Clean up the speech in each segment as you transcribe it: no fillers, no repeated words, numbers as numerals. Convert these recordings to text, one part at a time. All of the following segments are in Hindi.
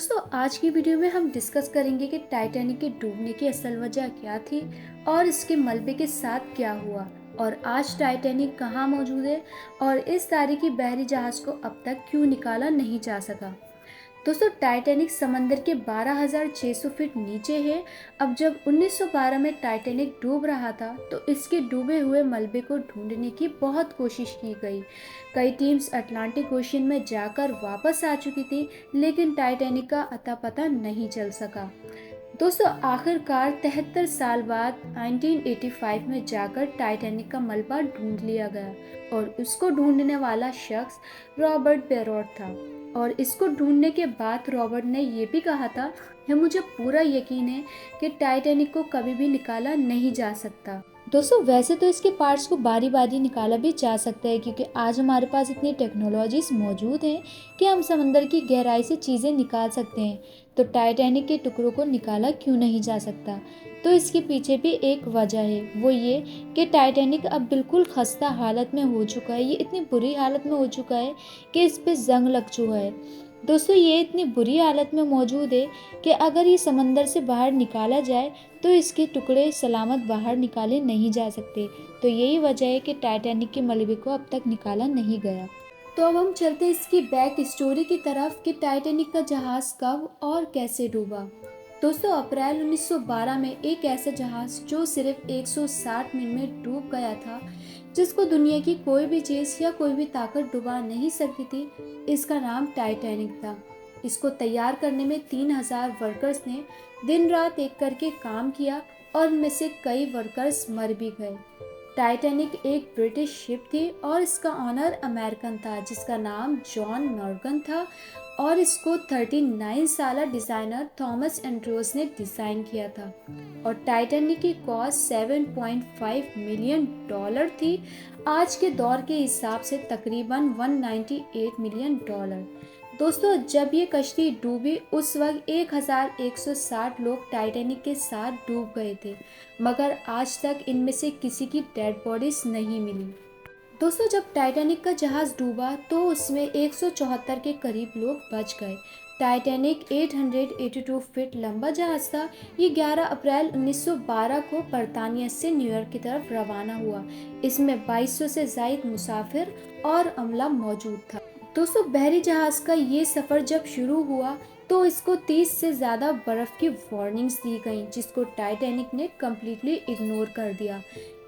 दोस्तों आज की वीडियो में हम डिस्कस करेंगे कि टाइटैनिक के डूबने की असल वजह क्या थी और इसके मलबे के साथ क्या हुआ और आज टाइटैनिक कहाँ मौजूद है और इस तारीखी बहरी जहाज को अब तक क्यों निकाला नहीं जा सका। दोस्तों टाइटैनिक समंदर के 12,600 फीट नीचे है। अब जब 1912 में टाइटैनिक डूब रहा था तो इसके डूबे हुए मलबे को ढूंढने की बहुत कोशिश की गई। कई टीम्स अटलांटिक ओशियन में जाकर वापस आ चुकी थी, लेकिन टाइटैनिक का अता पता नहीं चल सका। दोस्तों आखिरकार 73 साल बाद 1985 में जाकर टाइटैनिक का मलबा ढूंढ लिया गया और उसको ढूंढने वाला शख्स रॉबर्ट बेरोट था। और इसको ढूंढने के बाद रॉबर्ट ने ये भी कहा था कि मुझे पूरा यकीन है कि टाइटैनिक को कभी भी निकाला नहीं जा सकता। दोस्तों वैसे तो इसके पार्ट्स को बारी बारी निकाला भी जा सकता है, क्योंकि आज हमारे पास इतनी टेक्नोलॉजीज मौजूद हैं कि हम समंदर की गहराई से चीज़ें निकाल सकते हैं। तो टाइटैनिक के टुकड़ों को निकाला क्यों नहीं जा सकता? तो इसके पीछे भी एक वजह है, वो ये कि टाइटैनिक अब बिल्कुल खस्ता हालत में हो चुका है। ये इतनी बुरी हालत में हो चुका है कि इस पे जंग लग चुका है। दोस्तों ये इतनी बुरी हालत में मौजूद है कि अगर ये समंदर से बाहर निकाला जाए तो इसके टुकड़े सलामत बाहर निकाले नहीं जा सकते। तो यही वजह है कि टाइटैनिक के मलबे को अब तक निकाला नहीं गया। तो अब हम चलते हैं इसकी बैक स्टोरी की तरफ कि टाइटैनिक का जहाज कब और कैसे डूबा। दोस्तों अप्रैल 1912 में एक ऐसा जहाज जो सिर्फ 160 मिनट में डूब गया था, जिसको दुनिया की कोई भी चीज या कोई भी ताकत डुबा नहीं सकती थी, इसका नाम टाइटैनिक था। इसको तैयार करने में 3,000 वर्कर्स ने दिन रात एक करके काम किया और इनमें से कई वर्कर्स मर भी गए। टाइटैनिक एक ब्रिटिश शिप थी और इसका ऑनर अमेरिकन था जिसका नाम जॉन मॉर्गन था और इसको 39 साल डिज़ाइनर थॉमस एंड्रोस ने डिज़ाइन किया था। और टाइटैनिक की कॉस्ट 7.5 मिलियन डॉलर थी, आज के दौर के हिसाब से तकरीबन 198 मिलियन डॉलर। दोस्तों जब ये कश्ती डूबी उस वक्त 1,160 लोग टाइटैनिक के साथ डूब गए थे, मगर आज तक इनमें से किसी की डेड बॉडीज नहीं मिली। दोस्तों जब टाइटैनिक का जहाज डूबा तो उसमें 174 के करीब लोग बच गए। टाइटैनिक 882 फीट लंबा जहाज था। ये 11 अप्रैल 1912 को बर्तानिया से न्यूयॉर्क की तरफ रवाना हुआ। इसमें 2200 से ज़ायद मुसाफिर और अमला मौजूद था। दोस्तों बहरी जहाज का ये सफ़र जब शुरू हुआ तो इसको 30 से ज़्यादा बर्फ़ की वार्निंग्स दी गई, जिसको टाइटैनिक ने कम्प्लीटली इग्नोर कर दिया।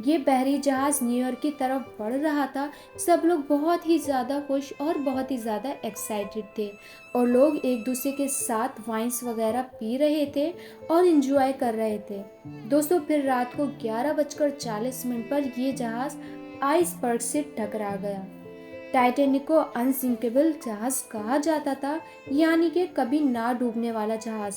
ये बहरी जहाज न्यूयॉर्क की तरफ बढ़ रहा था। सब लोग बहुत ही ज़्यादा खुश और बहुत ही ज़्यादा एक्साइटेड थे और लोग एक दूसरे के साथ वाइन्स वगैरह पी रहे थे और इन्जॉय कर रहे थे। दोस्तों फिर रात को 11:40 पर ये जहाज आइसबर्ग से टकरा गया। टाइटैनिक को अनसिंकेबल जहाज कहा जाता था, यानी कि कभी ना डूबने वाला जहाज।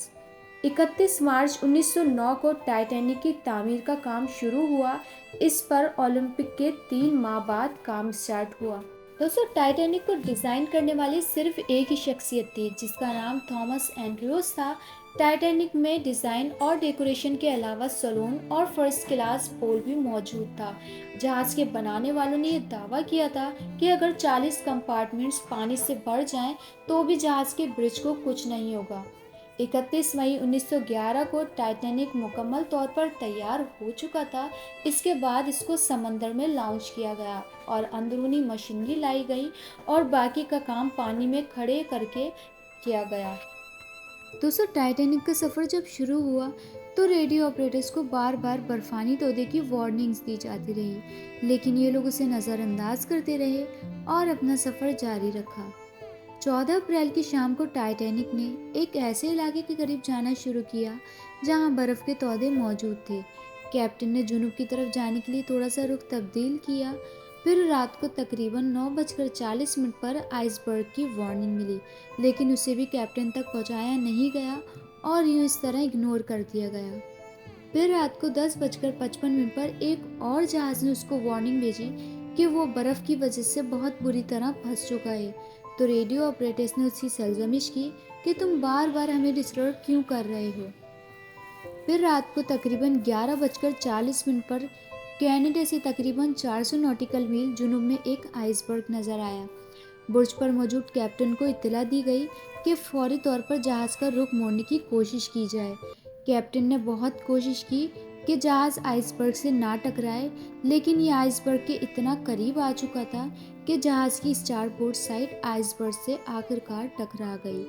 31 मार्च 1909 को टाइटैनिक की तामीर का काम शुरू हुआ। इस पर ओलंपिक के 3 माह बाद काम स्टार्ट हुआ। दोस्तों टाइटैनिक को डिज़ाइन करने वाली सिर्फ एक ही शख्सियत थी जिसका नाम थॉमस एंड्रयूस था। टाइटैनिक में डिज़ाइन और डेकोरेशन के अलावा सैलून और फर्स्ट क्लास पूल भी मौजूद था। जहाज के बनाने वालों ने यह दावा किया था कि अगर 40 कंपार्टमेंट्स पानी से भर जाएं तो भी जहाज के ब्रिज को कुछ नहीं होगा। 31 मई 1911 को टाइटैनिक मुकम्मल तौर पर तैयार हो चुका था। इसके बाद इसको समंदर में लॉन्च किया गया और अंदरूनी मशीनरी लाई गई और बाकी का काम पानी में खड़े करके किया गया। दोस्तों टाइटैनिक का सफ़र जब शुरू हुआ तो रेडियो ऑपरेटर्स को बार बार बर्फानी तोदे की वार्निंग्स दी जाती रही, लेकिन ये लोग उसे नज़रअंदाज करते रहे और अपना सफ़र जारी रखा। 14 अप्रैल की शाम को टाइटैनिक ने एक ऐसे इलाके के करीब जाना शुरू किया जहां बर्फ़ के तौदे मौजूद थे। कैप्टन ने जुनूब की तरफ जाने के लिए थोड़ा सा रुख तब्दील किया। फिर रात को तकरीबन 9:40 पर आइसबर्ग की वार्निंग मिली, लेकिन उसे भी कैप्टन तक पहुंचाया नहीं गया और यूं इस तरह इग्नोर कर दिया गया। फिर रात को 10:55 पर एक और जहाज़ ने उसको वार्निंग भेजी कि वो बर्फ़ की वजह से बहुत बुरी तरह फंस चुका है। तो रेडियो ऑपरेटर्स ने उसकी सलजमिश की कि तुम बार बार हमें डिस्टर्ब क्यों कर रहे हो। फिर रात को तकरीबन 11:40 पर कनाडा से तकरीबन 400 नॉटिकल मील जुनूब में एक आइसबर्ग नज़र आया। बुर्ज पर मौजूद कैप्टन को इत्तला दी गई कि फौरी तौर पर जहाज़ का रुख मोड़ने की कोशिश की जाए। कैप्टन ने बहुत कोशिश की कि जहाज़ आइसबर्ग से ना टकराए, लेकिन ये आइसबर्ग के इतना करीब आ चुका था कि जहाज़ की स्टारबोर्ड साइड आइसबर्ग से आखिरकार टकरा गई।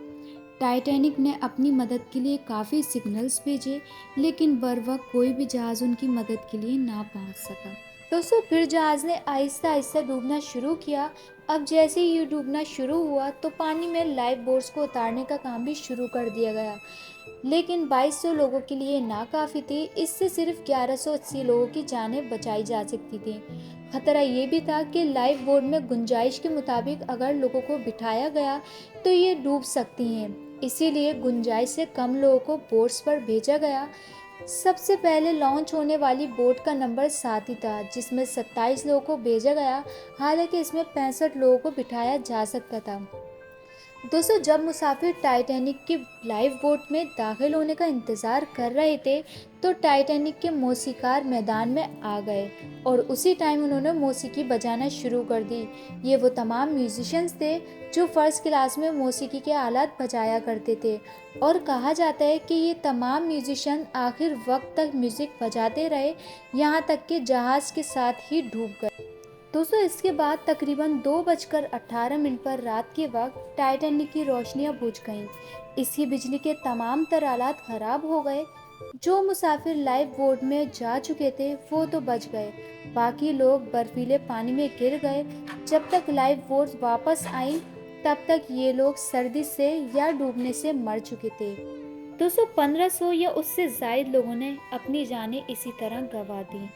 टाइटैनिक ने अपनी मदद के लिए काफ़ी सिग्नल्स भेजे, लेकिन बर वक्त कोई भी जहाज़ उनकी मदद के लिए ना पहुंच सका। दोस्तों, फिर जहाज़ ने आहिस्ता आहिस्ता डूबना शुरू किया। अब जैसे ही ये डूबना शुरू हुआ तो पानी में लाइफ बोट्स को उतारने का काम भी शुरू कर दिया गया, लेकिन 2200 लोगों के लिए ना काफ़ी थी। इससे सिर्फ 1180 लोगों की जानें बचाई जा सकती थी। खतरा ये भी था कि लाइफ बोट में गुंजाइश के मुताबिक अगर लोगों को बिठाया गया तो ये डूब सकती हैं। इसीलिए गुंजाइश से कम लोगों को बोट्स पर भेजा गया। सबसे पहले लॉन्च होने वाली बोट का नंबर 7 ही था, जिसमें 27 लोगों को भेजा गया। हालांकि इसमें 65 लोगों को बिठाया जा सकता था। दोस्तों, जब मुसाफिर टाइटैनिक की लाइफ बोट में दाखिल होने का इंतज़ार कर रहे थे तो टाइटैनिक के मौसीकार मैदान में आ गए और उसी टाइम उन्होंने मौसीकी बजाना शुरू कर दी। ये वो तमाम म्यूजिशियंस थे जो फर्स्ट क्लास में मौसीकी के आलात बजाया करते थे, और कहा जाता है कि ये तमाम म्यूजिशियन आखिर वक्त तक म्यूज़िक बजाते रहे, यहाँ तक कि जहाज़ के साथ ही डूब गए। दोस्तों, इसके बाद तकरीबन 2:18 पर रात के वक्त टाइटैनिक की रोशनियां बुझ गईं। इसकी बिजली के तमाम तारालात खराब हो गए। जो मुसाफिर लाइफ बोट में जा चुके थे वो तो बच गए, बाकी लोग बर्फीले पानी में गिर गए। जब तक लाइफ बोट वापस आई तब तक ये लोग सर्दी से या डूबने से मर चुके थे। दोस्तों, 1500 या उससे ज्यादा लोगों ने अपनी जानें इसी तरह गंवा दी।